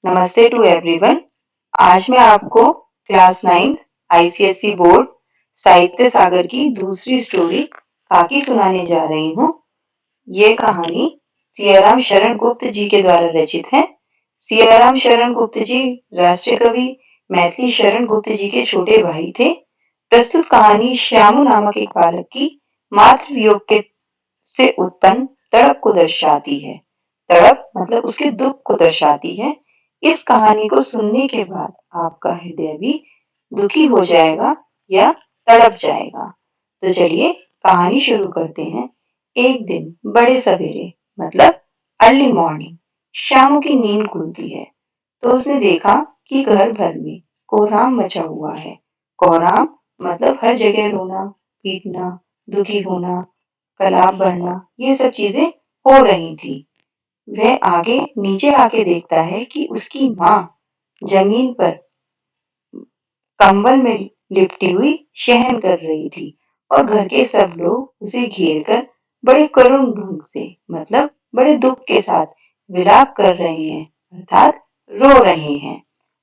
नमस्ते to everyone. आज मैं आपको क्लास 9 आईसीएसई बोर्ड साहित्य सागर की दूसरी स्टोरी खाकी सुनाने जा रही हूँ। ये कहानी सियाराम शरण गुप्त जी के द्वारा रचित है। सियाराम शरण गुप्त जी राष्ट्रीय कवि मैथिली शरण गुप्त जी के छोटे भाई थे। प्रस्तुत कहानी श्यामू नामक एक बालक की मातृ वियोग के से उत्पन्न तड़प को दर्शाती है। तड़प मतलब उसके दुख को दर्शाती है। इस कहानी को सुनने के बाद आपका हृदय भी दुखी हो जाएगा या तड़प जाएगा। तो चलिए कहानी शुरू करते हैं। एक दिन बड़े सवेरे मतलब अर्ली मॉर्निंग शामू की नींद खुलती है तो उसने देखा कि घर भर में कोहराम मचा हुआ है। कोहराम मतलब हर जगह रोना, पीटना, दुखी होना, कलाप बढ़ना, ये सब चीजें हो रही थी। वह आगे नीचे आके देखता है कि उसकी माँ जमीन पर कंबल में लिपटी हुई शयन कर रही थी और घर के सब लोग उसे घेर कर बड़े करुण ढंग से मतलब बड़े दुख के साथ विलाप कर रहे हैं अर्थात रो रहे हैं।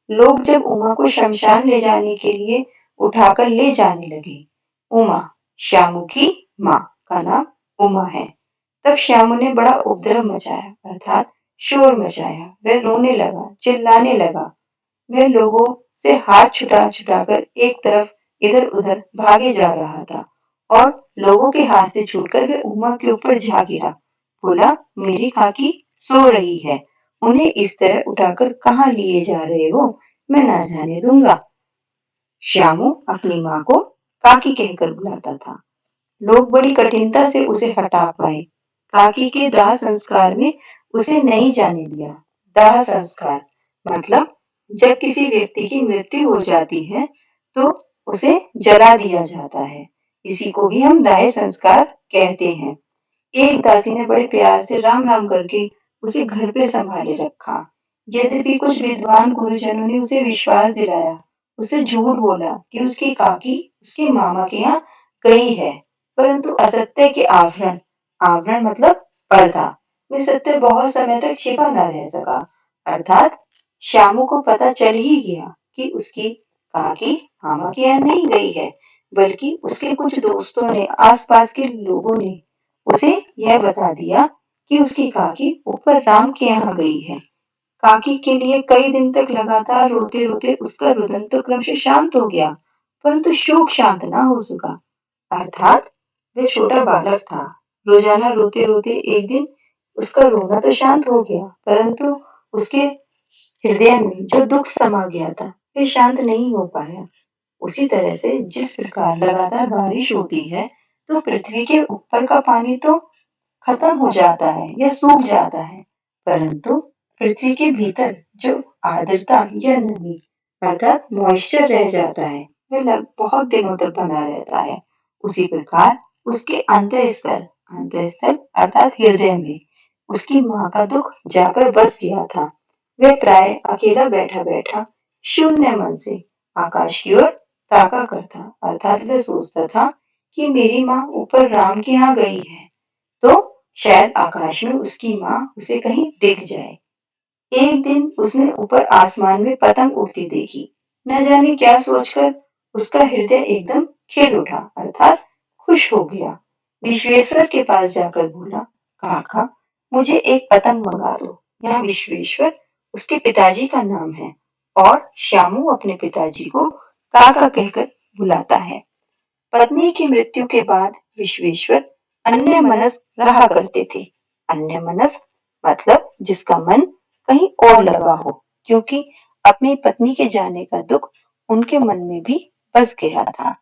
लोग जब उमा को शमशान ले जाने के लिए उठाकर ले जाने लगे, उमा श्यामू की माँ का नाम उमा है, तब श्यामू ने बड़ा उपद्रव मचाया अर्थात शोर मचाया। वह रोने लगा, चिल्लाने लगा। वह लोगों से हाथ छुटा छुटाकर एक तरफ इधर उधर भागे जा रहा था और लोगों के हाथ से छूटकर वह उमा के ऊपर जा गिरा। बोला, मेरी खाकी सो रही है, उन्हें इस तरह उठाकर कहाँ लिए जा रहे हो, मैं ना जाने दूंगा। श्यामू अपनी माँ को काकी कहकर बुलाता था। लोग बड़ी कठिनता से उसे हटा पाए। काकी के दाह संस्कार में उसे नहीं जाने दिया। दाह संस्कार मतलब जब किसी व्यक्ति की मृत्यु हो जाती है तो उसे जला दिया जाता है। इसी को भी हम दाह संस्कार कहते हैं। एक दासी ने बड़े प्यार से राम राम करके उसे घर पे संभाले रखा। यद्यपि कुछ विद्वान गुरुजनों ने उसे विश्वास दिलाया, उसे झूठ बोला कि उसकी काकी उसके मामा के यहाँ गई है, परंतु असत्य के आवरण, आवरण मतलब पर्दा, में सत्य बहुत समय तक छिपा न रह सका। अर्थात श्यामू को पता चल ही गया कि उसकी काकी मामा के यहाँ नहीं गई है, बल्कि उसके कुछ दोस्तों ने, आसपास के लोगों ने उसे यह बता दिया कि उसकी काकी ऊपर राम के यहाँ गई है। काकी के लिए कई दिन तक लगातार रोते रोते उसका रुदन तो क्रमशः शांत हो गया, परंतु शोक शांत न हो सका। अर्थात वह छोटा बालक था। रोजाना रोते रोते एक दिन उसका रोना तो शांत हो गया, परंतु उसके हृदय में जो दुख समा गया था वह शांत नहीं हो पाया। उसी तरह से जिस प्रकार लगातार बारिश होती है तो पृथ्वी के ऊपर का पानी तो खत्म हो जाता है या सूख जाता है, परंतु पृथ्वी के भीतर जो आर्द्रता या नमी अर्थात मॉइस्चर रह जाता है वह बहुत दिनों तक बना रहता है। उसी प्रकार उसके अंतःस्थल, अंतःस्थल अर्थात हृदय में उसकी माँ का दुख जाकर बस गया था। वह प्राय अकेला बैठा बैठा शून्य मन से आकाश की ओर ताका करता अर्थात वह सोचता था कि मेरी माँ ऊपर राम के यहाँ गई है तो शायद आकाश में उसकी माँ उसे कहीं दिख जाए। एक दिन उसने ऊपर आसमान में पतंग उड़ती देखी। न जाने क्या सोचकर उसका हृदय एकदम खिल उठा अर्थात खुश हो गया। विश्वेश्वर के पास जाकर बोला, काका मुझे एक पतंग मंगा दो। यहाँ विश्वेश्वर उसके पिताजी का नाम है और श्यामू अपने पिताजी को काका कहकर बुलाता है। पत्नी की मृत्यु के बाद विश्वेश्वर अन्यमनस्क रहा करते थे। अन्यमनस्क मतलब जिसका मन कहीं और लगा हो, क्योंकि अपनी पत्नी के जाने का दुख उनके मन में भी बस गया था।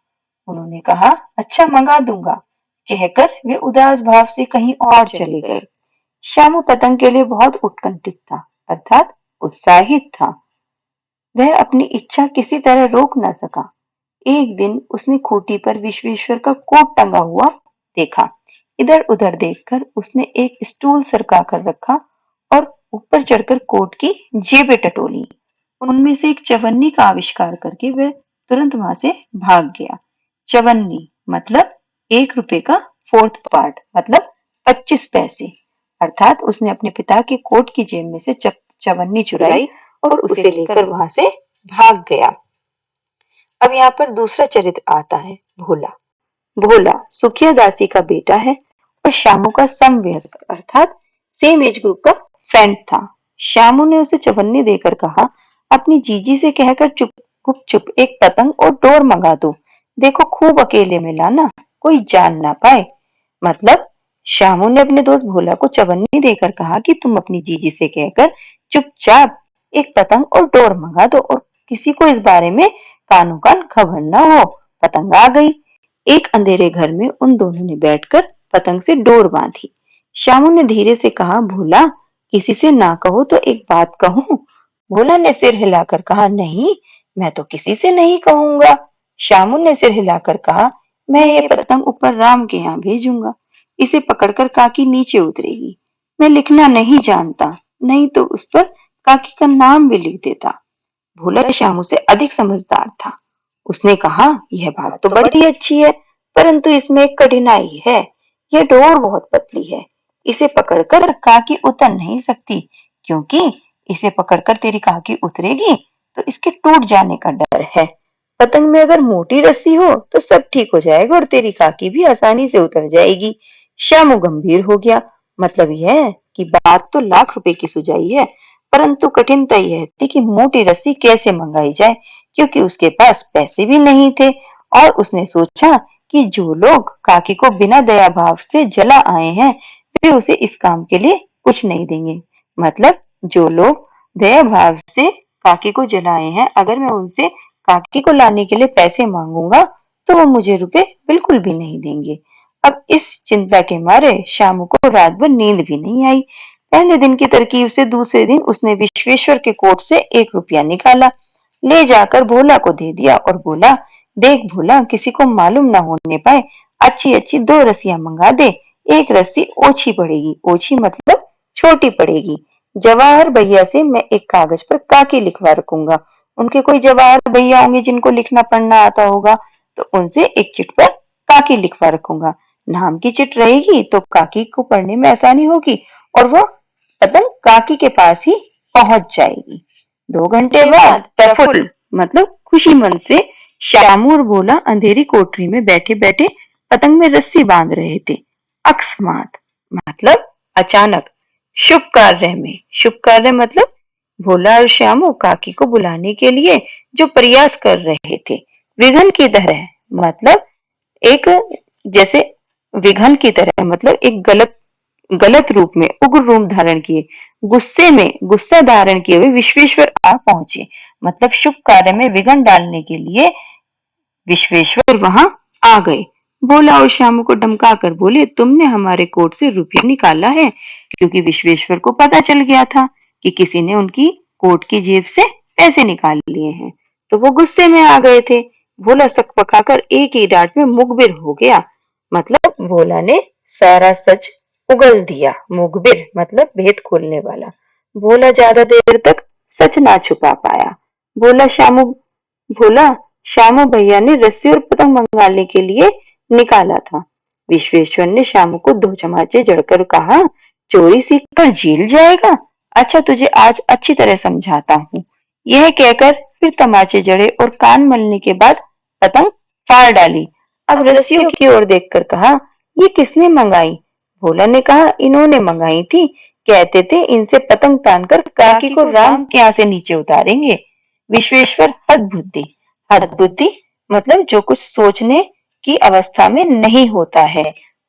उन्होंने कहा, अच्छा मंगा दूंगा, कहकर वे उदास भाव से कहीं और चले गए। श्यामू पतंग के लिए बहुत उत्कंठित था अर्थात उत्साहित था। वह अपनी इच्छा किसी तरह रोक न सका। एक दिन उसने खूंटी पर विश्वेश्वर का कोट टंगा हुआ देखा। इधर उधर देखकर उसने एक स्टूल सरका कर रखा और ऊपर चढ़कर कोट की जेबें टटोली। उनमें से एक चवन्नी का आविष्कार करके वह तुरंत वहां से भाग गया। चवन्नी मतलब 1 रुपए का फोर्थ पार्ट मतलब 25 पैसे। अर्थात उसने अपने पिता के कोट की जेब में से चवन्नी चुराई और उसे लेकर वहां से भाग गया। अब यहाँ पर दूसरा चरित्र आता है भोला। भोला सुखिया दासी का बेटा है और शामू का समवयस्क अर्थात सेम एज ग्रुप का फ्रेंड था। शामू ने उसे चवन्नी देकर कहा, अपनी जीजी से कहकर चुप एक पतंग और डोर मंगा दो। देखो खूब अकेले में लाना, कोई जान ना पाए। मतलब शामू ने अपने दोस्त भोला को चवन्नी देकर कहा कि तुम अपनी जीजी से कहकर चुपचाप एक पतंग और डोर मंगा दो और किसी को इस बारे में कानो कान खबर न हो। पतंग आ गई। एक अंधेरे घर में उन दोनों ने बैठकर पतंग से डोर बांधी। शामू ने धीरे से कहा, भोला किसी से ना कहो तो एक बात कहूं। भोला ने सिर हिलाकर कहा, नहीं मैं तो किसी से नहीं कहूंगा। शामू ने सिर हिलाकर कहा, मैं ये पतंग ऊपर राम के यहाँ भेजूंगा। इसे पकड़कर काकी नीचे उतरेगी। मैं लिखना नहीं जानता, नहीं तो उस पर काकी का नाम भी लिख देता। भोला शामू से अधिक समझदार था। उसने कहा, यह बात तो बड़ी अच्छी है, परंतु इसमें एक कठिनाई है। यह डोर बहुत पतली है। इसे पकड़कर काकी उतर नहीं सकती, क्योंकि इसे पकड़कर तेरी काकी उतरेगी तो इसके टूट जाने का डर है। पतंग में अगर मोटी रस्सी हो तो सब ठीक हो जाएगा और तेरी काकी भी आसानी से उतर जाएगी। शामू गंभीर हो गया। मतलब यह कि बात तो लाख रुपए की सुझाई है, परंतु कठिनता यह थी कि मोटी रस्सी कैसे मंगाई जाए, क्योंकि उसके पास पैसे भी नहीं थे। और उसने सोचा कि जो लोग काकी को बिना दया भाव से जला आए हैं वे उसे इस काम के लिए कुछ नहीं देंगे। मतलब जो लोग दया भाव से काकी को जलाए हैं, अगर मैं उनसे काकी को लाने के लिए पैसे मांगूंगा तो वो मुझे रुपए बिल्कुल भी नहीं देंगे। अब इस चिंता के मारे शामू को रात भर नींद भी नहीं आई। पहले दिन की तरकीब से दूसरे दिन उसने विश्वेश्वर के कोट से 1 रुपया निकाला, ले जाकर भोला को दे दिया और बोला, देख भोला किसी को मालूम ना होने पाए, अच्छी अच्छी 2 रस्सियां मंगा दे। एक रस्सी ओछी पड़ेगी, ओछी मतलब छोटी पड़ेगी। जवाहर भैया से मैं एक कागज पर काकी लिखवा रखूंगा। उनके कोई जवाहर भैया होंगे जिनको लिखना पढ़ना आता होगा, तो उनसे एक चिट पर काकी लिखवा रखूंगा। नाम की चिट रहेगी तो काकी को पढ़ने में आसानी होगी और वो पतंग काकी के पास ही पहुंच जाएगी। 2 घंटे बाद प्रफुल्ल मतलब खुशी मन से शामू और भोला अंधेरी कोठरी में बैठे बैठे पतंग में रस्सी बांध रहे थे। अकस्मात मतलब अचानक। शुभ कार्य मतलब भोला और श्यामू काकी को बुलाने के लिए जो प्रयास कर रहे थे, विघन की तरह मतलब एक जैसे विघन की तरह मतलब एक गलत रूप में उग्र रूप धारण किए, गुस्सा धारण किए हुए विश्वेश्वर आ पहुंचे। मतलब शुभ कार्य में विघन डालने के लिए विश्वेश्वर वहां आ गए। भोला और श्यामू को धमका कर बोले, तुमने हमारे कोट से रुपया निकाला है, क्योंकि विश्वेश्वर को पता चल गया था कि किसी ने उनकी कोट की जेब से पैसे निकाल लिए हैं, तो वो गुस्से में आ गए थे। भोला सक पकाकर एक ही डांट में मुखबिर हो गया। मतलब भोला ने सारा सच उगल दिया। मुखबिर मतलब भेद खोलने वाला। भोला ज्यादा देर तक सच ना छुपा पाया। भोला श्यामू भैया ने रस्सी और पतंग मंगाने के लिए निकाला था। विश्वेश्वर ने श्यामू को 2 चमाचे जड़कर कहा, चोरी सीख कर जेल जाएगा। अच्छा तुझे आज अच्छी तरह समझाता हूँ। यह कहकर फिर तमाचे जड़े और कान मलने के बाद पतंग फाड़ डाली। अब रस्सियों की ओर देखकर कहा, ये किसने मंगाई? भोला ने कहा, इन्होंने मंगाई थी। कहते थे इनसे पतंग तानकर काकी को राम के यहाँ से नीचे उतारेंगे। विश्वेश्वर हद बुद्धि मतलब जो कुछ सोचने की अवस्था में नहीं होता है,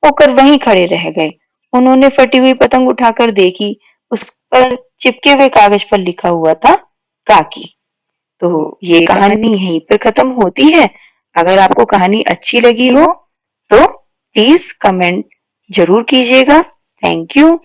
होकर वहीं खड़े रह गए। उन्होंने फटी हुई पतंग उठाकर देखी। उस पर चिपके हुए कागज पर लिखा हुआ था काकी। तो ये कहानी यहीं पर खत्म होती है। अगर आपको कहानी अच्छी लगी हो तो प्लीज कमेंट जरूर कीजिएगा। Thank you.